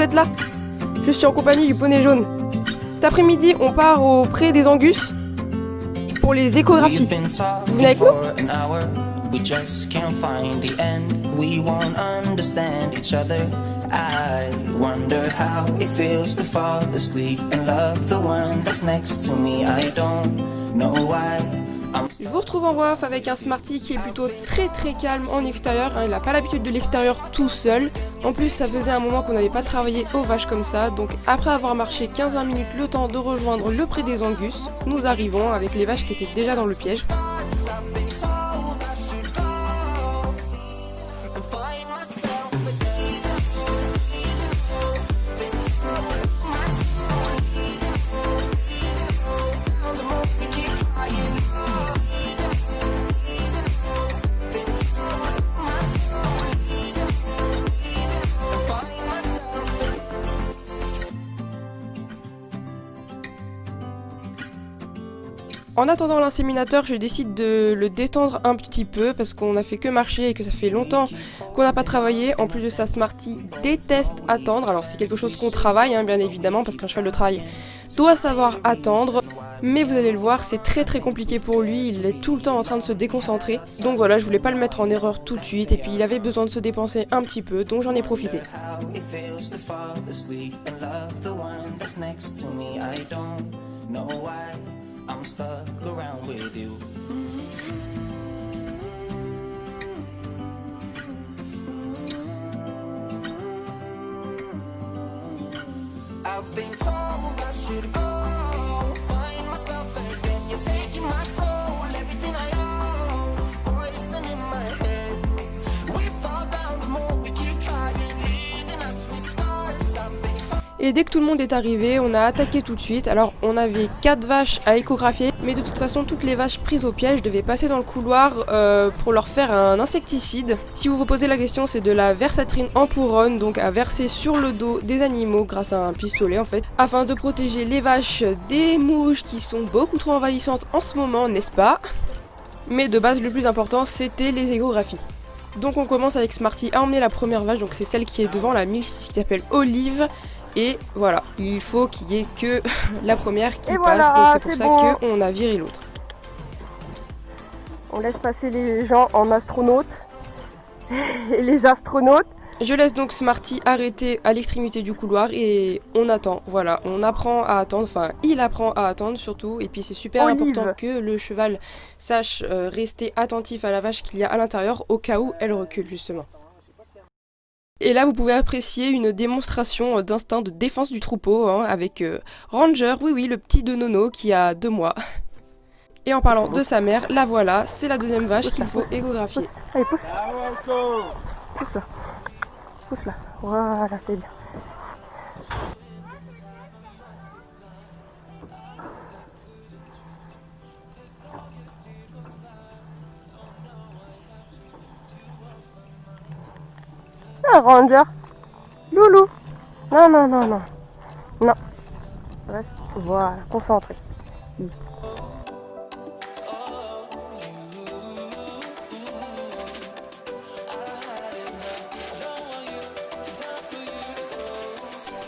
vous êtes là. Je suis en compagnie du poney jaune. Cet après-midi, on part au pré des Angus pour les échographies. Vous venez avec nous? We just can't find the end. We won't understand each other. I wonder how it feels to fall asleep and love the one that's next to me. I don't know why. Je vous retrouve en voix off avec un Smarty qui est plutôt très calme en extérieur, hein, il n'a pas l'habitude de l'extérieur tout seul. En plus ça faisait un moment qu'on n'avait pas travaillé aux vaches comme ça, donc après avoir marché 15-20 minutes le temps de rejoindre le pré des Angus, nous arrivons avec les vaches qui étaient déjà dans le piège. En attendant l'inséminateur, je décide de le détendre un petit peu parce qu'on a fait que marcher et que ça fait longtemps qu'on n'a pas travaillé. En plus de ça, Smarty déteste attendre. Alors c'est quelque chose qu'on travaille, hein, bien évidemment, parce qu'un cheval de travail doit savoir attendre. Mais vous allez le voir, c'est très compliqué pour lui, il est tout le temps en train de se déconcentrer. Donc voilà, je voulais pas le mettre en erreur tout de suite et puis il avait besoin de se dépenser un petit peu, donc j'en ai profité. I'm stuck around with you. I've been told I should go find myself again. You're taking my soul, everything I own, poison in my head. We fall down the more we keep trying, leaving us with scars. I've been told. Et dès que tout le monde est arrivé, on a attaqué tout de suite. Alors on avait 4 vaches à échographier, mais de toute façon toutes les vaches prises au piège devaient passer dans le couloir pour leur faire un insecticide. Si vous vous posez la question, c'est de la versatrine en pouronne, donc à verser sur le dos des animaux grâce à un pistolet en fait, afin de protéger les vaches des mouches qui sont beaucoup trop envahissantes en ce moment, n'est-ce pas? Mais de base le plus important c'était les échographies. Donc on commence avec Smarty à emmener la première vache, donc c'est celle qui est devant la 1006 qui s'appelle Olive. Et voilà, il faut qu'il y ait que la première qui passe, voilà, donc c'est pour ça bon. qu'on a viré l'autre. On laisse passer les gens en astronautes et les astronautes. Je laisse donc Smarty arrêter à l'extrémité du couloir et on attend, voilà, on apprend à attendre, enfin il apprend à attendre surtout, et puis c'est super important que le cheval sache rester attentif à la vache qu'il y a à l'intérieur au cas où elle recule justement. Et là, vous pouvez apprécier une démonstration d'instinct de défense du troupeau hein, avec Ranger, oui, le petit de Nono qui a 2 mois. Et en parlant de sa mère, la voilà, c'est la deuxième vache qu'il faut échographier. Allez, pousse. Pousse là. Pousse là. Voilà, c'est bien. Ah, Ranger. Loulou. Non. Non. Reste. Voilà, concentré. Ici.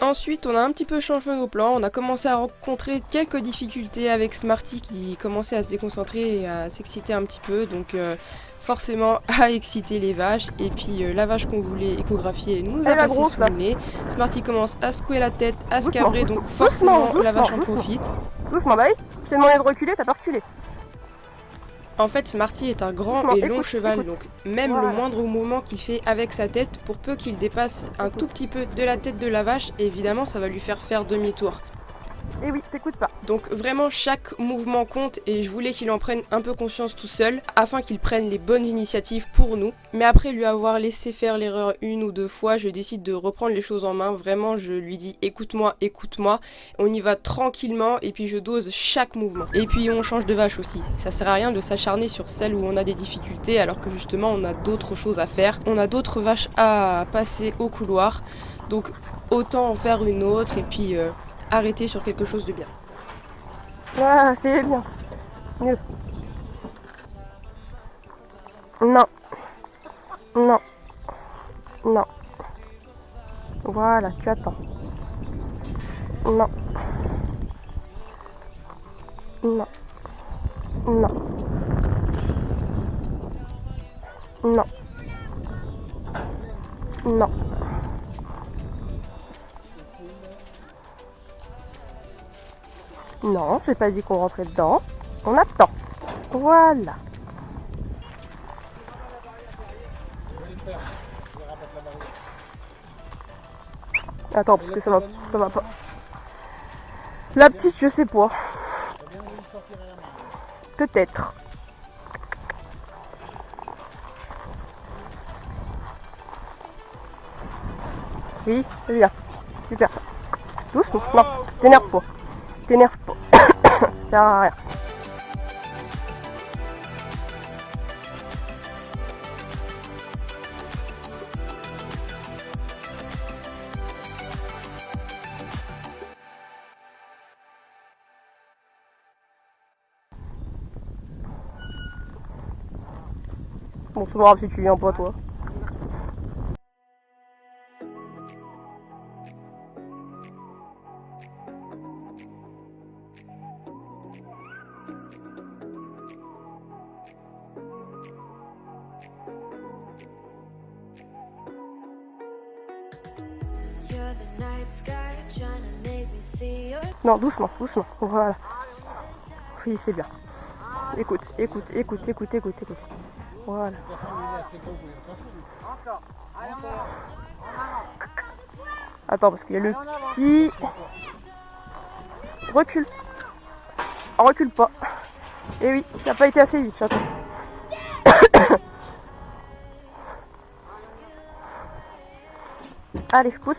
Ensuite, on a un petit peu changé nos plans, on a commencé à rencontrer quelques difficultés avec Smarty qui commençait à se déconcentrer et à s'exciter un petit peu, donc forcément à exciter les vaches, et puis la vache qu'on voulait échographier nous a passé sous le nez. Smarty commence à secouer la tête, à se cabrer, donc forcément la vache en profite. Doucement, bah oui, je t'ai demandé de reculer, t'as pas reculé. En fait, Smarty est un grand et long cheval, donc même le moindre mouvement qu'il fait avec sa tête, pour peu qu'il dépasse un tout petit peu de la tête de la vache, évidemment ça va lui faire demi-tour. Et oui, t'écoutes pas. Donc vraiment chaque mouvement compte et je voulais qu'il en prenne un peu conscience tout seul afin qu'il prenne les bonnes initiatives pour nous. Mais après lui avoir laissé faire l'erreur 1 ou 2 fois, je décide de reprendre les choses en main. Vraiment, je lui dis écoute-moi, on y va tranquillement et puis je dose chaque mouvement. Et puis on change de vache aussi. Ça sert à rien de s'acharner sur celle où on a des difficultés alors que justement on a d'autres choses à faire. On a d'autres vaches à passer au couloir. Donc autant en faire une autre et puis arrêter sur quelque chose de bien. Ah, c'est bien. Mieux. Non. Non. Non. Voilà, tu attends. Non. Non. Non. Non. Non. Non, j'ai pas dit qu'on rentrait dedans. On attend. Voilà. Attends, parce que ça va pas. La petite, je sais pas. Peut-être. Oui, c'est bien. Super. Doucement. Non, t'énerve pas. T'énerve pas. Ça sert à rien. Bon, c'est pas grave si tu viens pas, toi. You're the night sky trying to make me see your Non, doucement, doucement. Voilà. Oui, c'est bien. Écoute, écoute, écoute, écoute, écoute, écoute. Voilà. Attends, parce qu'il y a le petit... Recule. Recule pas. Et oui, t'as pas été assez vite, chaton. Allez, pousse.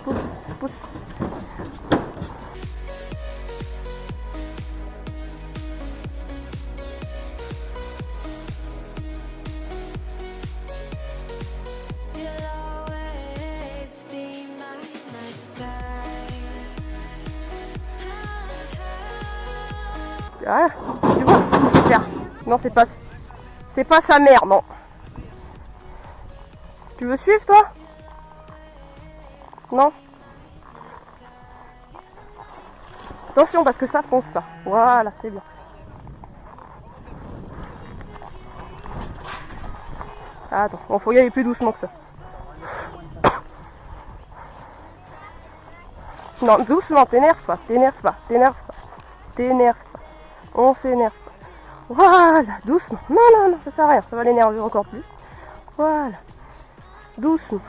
Pousse, pousse. You'll always be my night sky. Voilà, tu vois, super. Non, c'est pas sa mère, non. Tu veux suivre, toi? Non. Attention, parce que ça fonce, ça. Voilà, c'est bien. Attends, bon, faut y aller plus doucement que ça. Non, doucement, t'énerve pas, t'énerve pas, t'énerve pas, t'énerve pas. On s'énerve pas. Voilà, doucement. Non, non, non, ça sert à rien, ça va l'énerver encore plus. Voilà. Doucement.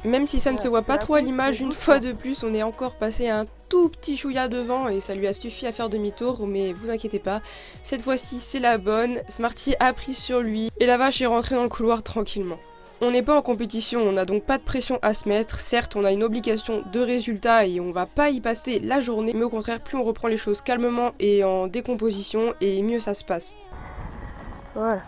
Même si ça ne se voit pas trop à l'image, une fois de plus, on est encore passé un tout petit chouïa devant et ça lui a suffi à faire demi-tour, mais vous inquiétez pas, cette fois-ci c'est la bonne, Smarty a pris sur lui et la vache est rentrée dans le couloir tranquillement. On n'est pas en compétition, on n'a donc pas de pression à se mettre, certes on a une obligation de résultat et on va pas y passer la journée, mais au contraire plus on reprend les choses calmement et en décomposition et mieux ça se passe. Voilà.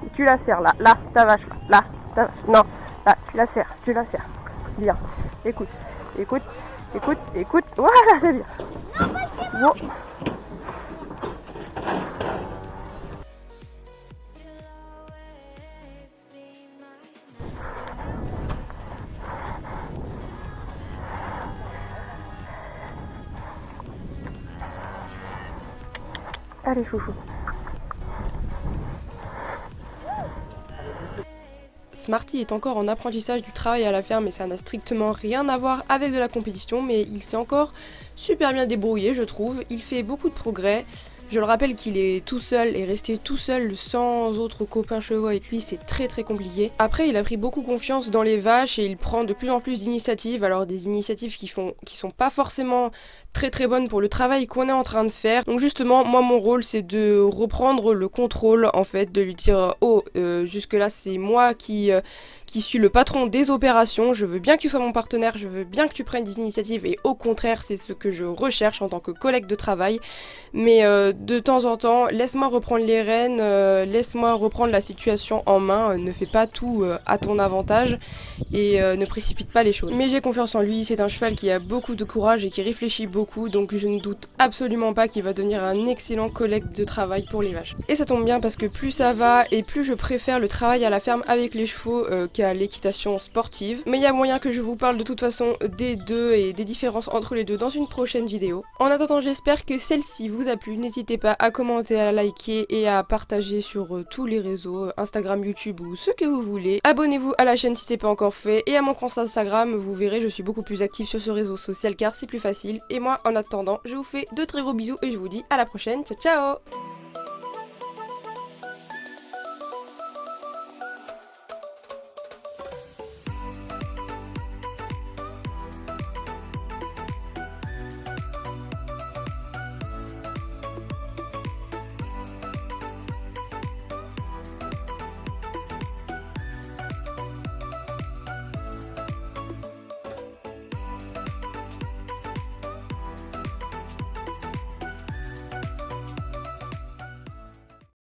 Et tu la serres là, là, ta vache, là, ta vache. Non, là, tu la serres. Bien. Écoute, écoute, écoute, écoute. Voilà, c'est bien. Bon. Allez, chouchou. Smarty est encore en apprentissage du travail à la ferme et ça n'a strictement rien à voir avec de la compétition, mais il s'est encore super bien débrouillé, je trouve. Il fait beaucoup de progrès. Je le rappelle qu'il est tout seul et rester tout seul sans autres copains chevaux avec lui, c'est très très compliqué. Après, il a pris beaucoup confiance dans les vaches et il prend de plus en plus d'initiatives. Alors des initiatives qui sont pas forcément très très bonnes pour le travail qu'on est en train de faire. Donc justement, moi mon rôle c'est de reprendre le contrôle en fait, de lui dire oh jusque là c'est moi qui suis le patron des opérations, je veux bien que tu sois mon partenaire, je veux bien que tu prennes des initiatives et au contraire c'est ce que je recherche en tant que collègue de travail. Mais de temps en temps, laisse-moi reprendre les rênes, laisse-moi reprendre la situation en main, ne fais pas tout à ton avantage et ne précipite pas les choses. Mais j'ai confiance en lui, c'est un cheval qui a beaucoup de courage et qui réfléchit beaucoup, donc je ne doute absolument pas qu'il va devenir un excellent collègue de travail pour les vaches. Et ça tombe bien parce que plus ça va et plus je préfère le travail à la ferme avec les chevaux qu'à l'équitation sportive. Mais il y a moyen que je vous parle de toute façon des deux et des différences entre les deux dans une prochaine vidéo. En attendant, j'espère que celle-ci vous a plu. N'hésitez pas à commenter, à liker et à partager sur tous les réseaux, Instagram, YouTube ou ce que vous voulez. Abonnez-vous à la chaîne si c'est pas encore fait et à mon compte Instagram, vous verrez, je suis beaucoup plus active sur ce réseau social car c'est plus facile. Et moi, en attendant, je vous fais de très gros bisous et je vous dis à la prochaine. Ciao ciao!